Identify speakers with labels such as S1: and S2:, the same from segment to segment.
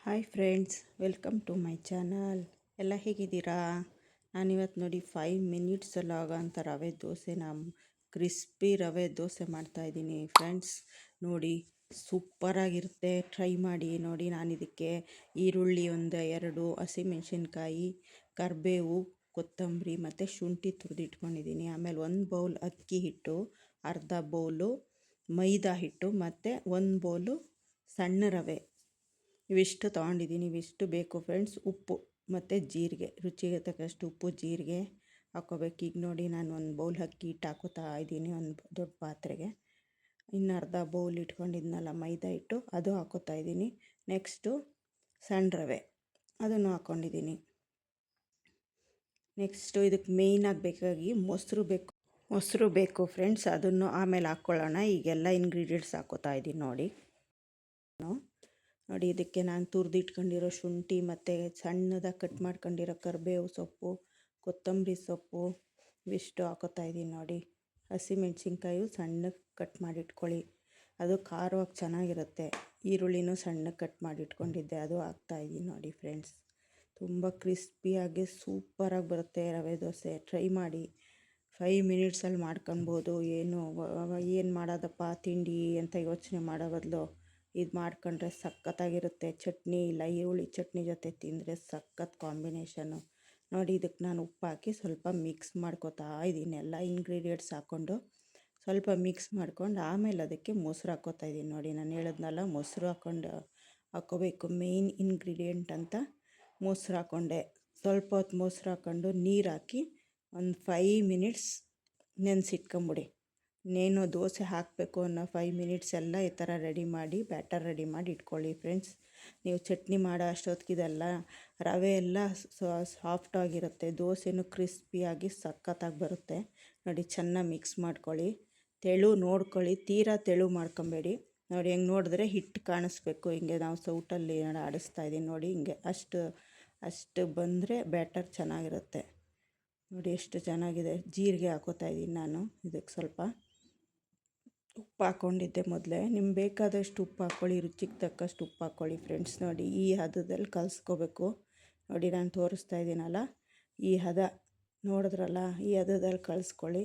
S1: Hi friends, welcome to my channel. ಎಲ್ಲ ಹೇಗಿದ್ದೀರಾ? ನಾನಿವತ್ತು ನೋಡಿ 5 ಮಿನಿಟ್ಸಲ್ಲಿ ಆಗೋಂಥ ರವೆ ದೋಸೆನ ಕ್ರಿಸ್ಪಿ ರವೆ ದೋಸೆ ಮಾಡ್ತಾಯಿದ್ದೀನಿ ಫ್ರೆಂಡ್ಸ್. ನೋಡಿ, ಸೂಪರಾಗಿರುತ್ತೆ. ಟ್ರೈ ಮಾಡಿ ನೋಡಿ. ನಾನಿದಕ್ಕೆ ಈರುಳ್ಳಿ ಒಂದು 2, ಹಸಿಮೆಣಸಿನ್ಕಾಯಿ, ಕರಿಬೇವು, ಕೊತ್ತಂಬರಿ ಮತ್ತು ಶುಂಠಿ ತುರಿದಿಟ್ಕೊಂಡಿದ್ದೀನಿ. ಆಮೇಲೆ 1 ಬೌಲ್ ಅಕ್ಕಿ ಹಿಟ್ಟು, ಅರ್ಧ ಬೌಲು ಮೈದಾ ಹಿಟ್ಟು ಮತ್ತು 1 ಬೌಲು ಸಣ್ಣ ರವೆ, ಇವಿಷ್ಟು ತೊಗೊಂಡಿದ್ದೀನಿ. ಇವಿಷ್ಟು ಬೇಕು ಫ್ರೆಂಡ್ಸ್. ಉಪ್ಪು ಮತ್ತು ಜೀರಿಗೆ, ರುಚಿಗೆ ತಕ್ಕಷ್ಟು ಉಪ್ಪು, ಜೀರಿಗೆ ಹಾಕ್ಕೋಬೇಕು. ಈಗ ನೋಡಿ, ನಾನು 1 ಬೌಲ್ ಅಕ್ಕಿ ಹಿಟ್ಟು ಹಾಕೋತಾ ಇದ್ದೀನಿ ಒಂದು ದೊಡ್ಡ ಪಾತ್ರೆಗೆ. ಇನ್ನು ಅರ್ಧ ಬೌಲ್ ಇಟ್ಕೊಂಡಿದ್ನಲ್ಲ ಮೈದಾ ಹಿಟ್ಟು, ಅದು ಹಾಕೋತಾ ಇದ್ದೀನಿ. ನೆಕ್ಸ್ಟು ಸಣ್ಣ ರವೆ, ಅದನ್ನು ಹಾಕ್ಕೊಂಡಿದ್ದೀನಿ. ನೆಕ್ಸ್ಟು ಇದಕ್ಕೆ ಮೇಯ್ನಾಗಿ ಬೇಕಾಗಿ ಮೊಸರು ಬೇಕು ಫ್ರೆಂಡ್ಸ್. ಅದನ್ನು ಆಮೇಲೆ ಹಾಕ್ಕೊಳ್ಳೋಣ. ಈಗೆಲ್ಲ ಇಂಗ್ರೀಡಿಯೆಂಟ್ಸ್ ಹಾಕೋತಾ ಇದ್ದೀನಿ ನೋಡಿ. ಇದಕ್ಕೆ ನಾನು ತುರಿದಿಟ್ಕೊಂಡಿರೋ ಶುಂಠಿ ಮತ್ತು ಸಣ್ಣದಾಗಿ ಕಟ್ ಮಾಡ್ಕೊಂಡಿರೋ ಕರಿಬೇವು ಸೊಪ್ಪು, ಕೊತ್ತಂಬರಿ ಸೊಪ್ಪು ಇವಿಷ್ಟು ಹಾಕೋತಾ ಇದ್ದೀನಿ ನೋಡಿ. ಹಸಿಮೆಣ್ಸಿನ್ಕಾಯಿ ಸಣ್ಣಗೆ ಕಟ್ ಮಾಡಿಟ್ಕೊಳ್ಳಿ, ಅದು ಖಾರವಾಗಿ ಚೆನ್ನಾಗಿರುತ್ತೆ. ಈರುಳ್ಳಿನೂ ಸಣ್ಣಗೆ ಕಟ್ ಮಾಡಿಟ್ಕೊಂಡಿದ್ದೆ, ಅದು ಹಾಕ್ತಾಯಿದ್ದೀನಿ ನೋಡಿ ಫ್ರೆಂಡ್ಸ್. ತುಂಬ ಕ್ರಿಸ್ಪಿಯಾಗಿ ಸೂಪರಾಗಿ ಬರುತ್ತೆ ರವೆ ದೋಸೆ. ಟ್ರೈ ಮಾಡಿ. 5 ಮಿನಿಟ್ಸಲ್ಲಿ ಮಾಡ್ಕೊಬೋದು. ಏನು ಮಾಡೋದಪ್ಪ ತಿಂಡಿ ಅಂತ ಯೋಚನೆ ಮಾಡೋ ಬದಲು ಇದು ಮಾಡ್ಕೊಂಡ್ರೆ ಸಖತ್ತಾಗಿರುತ್ತೆ. ಚಟ್ನಿ ಇಲ್ಲ ಈರುಳ್ಳಿ ಚಟ್ನಿ ಜೊತೆ ತಿಂದರೆ ಸಖತ್ ಕಾಂಬಿನೇಷನ್ನು ನೋಡಿ. ಇದಕ್ಕೆ ನಾನು ಉಪ್ಪು ಹಾಕಿ ಸ್ವಲ್ಪ ಮಿಕ್ಸ್ ಮಾಡ್ಕೊತಾ ಇದ್ದೀನಿ. ಎಲ್ಲ ಇಂಗ್ರೀಡಿಯೆಂಟ್ಸ್ ಹಾಕ್ಕೊಂಡು ಸ್ವಲ್ಪ ಮಿಕ್ಸ್ ಮಾಡ್ಕೊಂಡು ಆಮೇಲೆ ಅದಕ್ಕೆ ಮೊಸರು ಹಾಕ್ಕೋತಾ ಇದ್ದೀನಿ ನೋಡಿ. ನಾನು ಹೇಳಿದ್ನಲ್ಲ, ಮೊಸರು ಹಾಕ್ಕೋಬೇಕು ಮೇಯ್ನ್ ಇಂಗ್ರೀಡಿಯೆಂಟ್ ಅಂತ. ಮೊಸರು ಹಾಕ್ಕೊಂಡೆ. ಸ್ವಲ್ಪ ಹೊತ್ತು ಮೊಸರು ಹಾಕ್ಕೊಂಡು ನೀರು ಹಾಕಿ ಒಂದು 5 ಮಿನಿಟ್ಸ್ ನೆನೆಸಿಟ್ಕೊಂಬಿಡಿ. ಇನ್ನೇನು ದೋಸೆ ಹಾಕಬೇಕು ಅನ್ನೋ 5 ಮಿನಿಟ್ಸ್ ಎಲ್ಲ ಈ ಥರ ರೆಡಿ ಮಾಡಿ, ಬ್ಯಾಟರ್ ರೆಡಿ ಮಾಡಿ ಇಟ್ಕೊಳ್ಳಿ ಫ್ರೆಂಡ್ಸ್. ನೀವು ಚಟ್ನಿ ಮಾಡೋ ಅಷ್ಟೊತ್ತಿಗೆಲ್ಲ ರವೆ ಎಲ್ಲ ಸಾಫ್ಟಾಗಿರುತ್ತೆ. ದೋಸೆನೂ ಕ್ರಿಸ್ಪಿಯಾಗಿ ಸಖತ್ತಾಗಿ ಬರುತ್ತೆ ನೋಡಿ. ಚೆನ್ನಾಗಿ ಮಿಕ್ಸ್ ಮಾಡ್ಕೊಳ್ಳಿ. ತೆಳು ನೋಡ್ಕೊಳ್ಳಿ, ತೀರಾ ತೆಳು ಮಾಡ್ಕೊಬೇಡಿ ನೋಡಿ. ಹೆಂಗೆ ನೋಡಿದ್ರೆ ಹಿಟ್ಟು ಕಾಣಿಸ್ಬೇಕು. ಹಿಂಗೆ ನಾವು ಸೌಟಲ್ಲಿ ಆಡಿಸ್ತಾ ಇದ್ದೀನಿ ನೋಡಿ. ಹಿಂಗೆ ಅಷ್ಟು ಬಂದರೆ ಬ್ಯಾಟರ್ ಚೆನ್ನಾಗಿರುತ್ತೆ ನೋಡಿ. ಎಷ್ಟು ಚೆನ್ನಾಗಿದೆ. ಜೀರಿಗೆ ಹಾಕೋತಾ ಇದ್ದೀನಿ ನಾನು. ಇದಕ್ಕೆ ಸ್ವಲ್ಪ ಉಪ್ಪು ಹಾಕ್ಕೊಂಡಿದ್ದೆ ಮೊದಲೇ. ನಿಮ್ಗೆ ಬೇಕಾದಷ್ಟು ಉಪ್ಪು ಹಾಕ್ಕೊಳ್ಳಿ, ರುಚಿಗೆ ತಕ್ಕಷ್ಟು ಉಪ್ಪು ಹಾಕ್ಕೊಳ್ಳಿ ಫ್ರೆಂಡ್ಸ್. ನೋಡಿ, ಈ ಹದದಲ್ಲಿ ಕಲಿಸ್ಕೋಬೇಕು ನೋಡಿ. ನಾನು ತೋರಿಸ್ತಾ ಇದ್ದೀನಲ್ಲ, ಈ ಹದ ನೋಡಿದ್ರಲ್ಲ, ಈ ಹದದಲ್ಲಿ ಕಲಿಸ್ಕೊಳ್ಳಿ.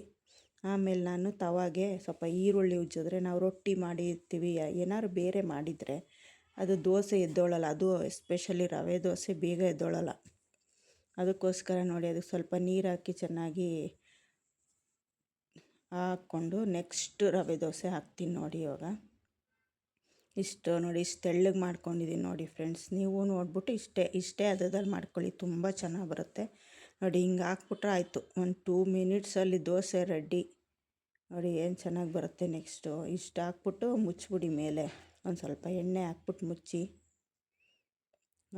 S1: ಆಮೇಲೆ ನಾನು ತವಾಗೆ ಸ್ವಲ್ಪ ಈರುಳ್ಳಿ ಉಜ್ಜಿದ್ರೆ, ನಾವು ರೊಟ್ಟಿ ಮಾಡಿರ್ತೀವಿ, ಏನಾದ್ರು ಬೇರೆ ಮಾಡಿದರೆ ಅದು ದೋಸೆ ಎದ್ದೋಳಲ್ಲ. ಅದು ಎಸ್ಪೆಷಲಿ ರವೆ ದೋಸೆ ಬೇಗ ಎದ್ದೋಳಲ್ಲ. ಅದಕ್ಕೋಸ್ಕರ ನೋಡಿ, ಅದಕ್ಕೆ ಸ್ವಲ್ಪ ನೀರು ಹಾಕಿ ಚೆನ್ನಾಗಿ ಹಾಕ್ಕೊಂಡು ನೆಕ್ಸ್ಟ್ ರವೆ ದೋಸೆ ಹಾಕ್ತೀನಿ ನೋಡಿ. ಇವಾಗ ಇಷ್ಟು ನೋಡಿ, ಇಷ್ಟು ತೆಳ್ಳಗೆ ಮಾಡ್ಕೊಂಡಿದ್ದೀನಿ ನೋಡಿ ಫ್ರೆಂಡ್ಸ್. ನೀವು ನೋಡ್ಬಿಟ್ಟು ಇಷ್ಟೇ ಹದದಲ್ಲಿ ಮಾಡ್ಕೊಳ್ಳಿ, ತುಂಬ ಚೆನ್ನಾಗಿ ಬರುತ್ತೆ ನೋಡಿ. ಹಿಂಗೆ ಹಾಕ್ಬಿಟ್ರೆ ಆಯಿತು, ಒಂದು 2 ಮಿನಿಟ್ಸಲ್ಲಿ ದೋಸೆ ರೆಡಿ ನೋಡಿ. ಏನು ಚೆನ್ನಾಗಿ ಬರುತ್ತೆ. ನೆಕ್ಸ್ಟು ಇಷ್ಟು ಹಾಕ್ಬಿಟ್ಟು ಮುಚ್ಚಿಬಿಡಿ. ಮೇಲೆ ಒಂದು ಸ್ವಲ್ಪ ಎಣ್ಣೆ ಹಾಕ್ಬಿಟ್ಟು ಮುಚ್ಚಿ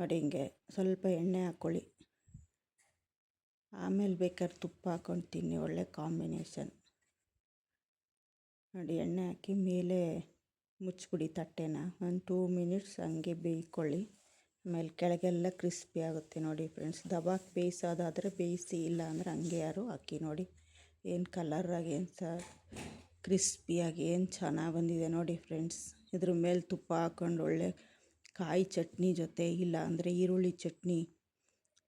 S1: ನೋಡಿ. ಹಿಂಗೆ ಸ್ವಲ್ಪ ಎಣ್ಣೆ ಹಾಕ್ಕೊಳ್ಳಿ. ಆಮೇಲೆ ಬೇಕಾದ್ರೆ ತುಪ್ಪ ಹಾಕ್ಕೊಂಡು ತಿನ್ನಿ, ಒಳ್ಳೆ ಕಾಂಬಿನೇಷನ್ ನೋಡಿ. ಎಣ್ಣೆ ಹಾಕಿ ಮೇಲೆ ಮುಚ್ಚಿಬಿಡಿ ತಟ್ಟೆನ. ಒಂದು 2 ಮಿನಿಟ್ಸ್ ಹಂಗೆ ಬೇಯ್ಕೊಳ್ಳಿ. ಆಮೇಲೆ ಕೆಳಗೆಲ್ಲ ಕ್ರಿಸ್ಪಿ ಆಗುತ್ತೆ ನೋಡಿ ಫ್ರೆಂಡ್ಸ್. ದಬಾಕ್ ಬೇಯಿಸೋದಾದರೆ ಬೇಯಿಸಿ, ಇಲ್ಲ ಅಂದರೆ ಹಂಗೆ ಯಾರು ಹಾಕಿ ನೋಡಿ. ಏನು ಕಲರಾಗಿ, ಏನು ಕ್ರಿಸ್ಪಿಯಾಗಿ ಏನು ಚೆನ್ನಾಗಿ ಬಂದಿದೆ ನೋಡಿ ಫ್ರೆಂಡ್ಸ್. ಇದ್ರ ಮೇಲೆ ತುಪ್ಪ ಹಾಕ್ಕೊಂಡು ಒಳ್ಳೆ ಕಾಯಿ ಚಟ್ನಿ ಜೊತೆ, ಇಲ್ಲ ಅಂದರೆ ಈರುಳ್ಳಿ ಚಟ್ನಿ,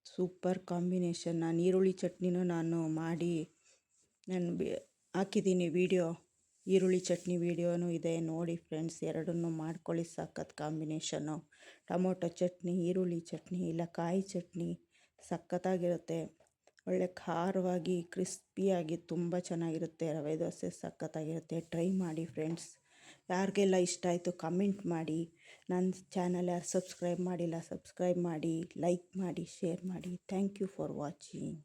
S1: ಸೂಪರ್ ಕಾಂಬಿನೇಷನ್. ನಾನು ಈರುಳ್ಳಿ ಚಟ್ನಿನೂ ಮಾಡಿ ಹಾಕಿದ್ದೀನಿ ವಿಡಿಯೋ. ಈರುಳ್ಳಿ ಚಟ್ನಿ ವೀಡಿಯೋನೂ ಇದೆ ನೋಡಿ ಫ್ರೆಂಡ್ಸ್. ಎರಡನ್ನೂ ಮಾಡ್ಕೊಳ್ಳಿ, ಸಖತ್ ಕಾಂಬಿನೇಷನ್ನು. ಟೊಮೊಟೊ ಚಟ್ನಿ, ಈರುಳ್ಳಿ ಚಟ್ನಿ, ಇಲ್ಲ ಕಾಯಿ ಚಟ್ನಿ ಸಖತ್ತಾಗಿರುತ್ತೆ. ಒಳ್ಳೆ ಖಾರವಾಗಿ ಕ್ರಿಸ್ಪಿಯಾಗಿ ತುಂಬ ಚೆನ್ನಾಗಿರುತ್ತೆ ರವೆ ದೋಸೆ. ಸಖತ್ತಾಗಿರುತ್ತೆ. ಟ್ರೈ ಮಾಡಿ ಫ್ರೆಂಡ್ಸ್. ಯಾರಿಗೆಲ್ಲ ಇಷ್ಟ ಆಯಿತು ಕಮೆಂಟ್ ಮಾಡಿ. ನನ್ನ ಚಾನಲ್ ಯಾರು ಸಬ್ಸ್ಕ್ರೈಬ್ ಮಾಡಿಲ್ಲ, ಸಬ್ಸ್ಕ್ರೈಬ್ ಮಾಡಿ, ಲೈಕ್ ಮಾಡಿ, ಶೇರ್ ಮಾಡಿ. Thank you for watching.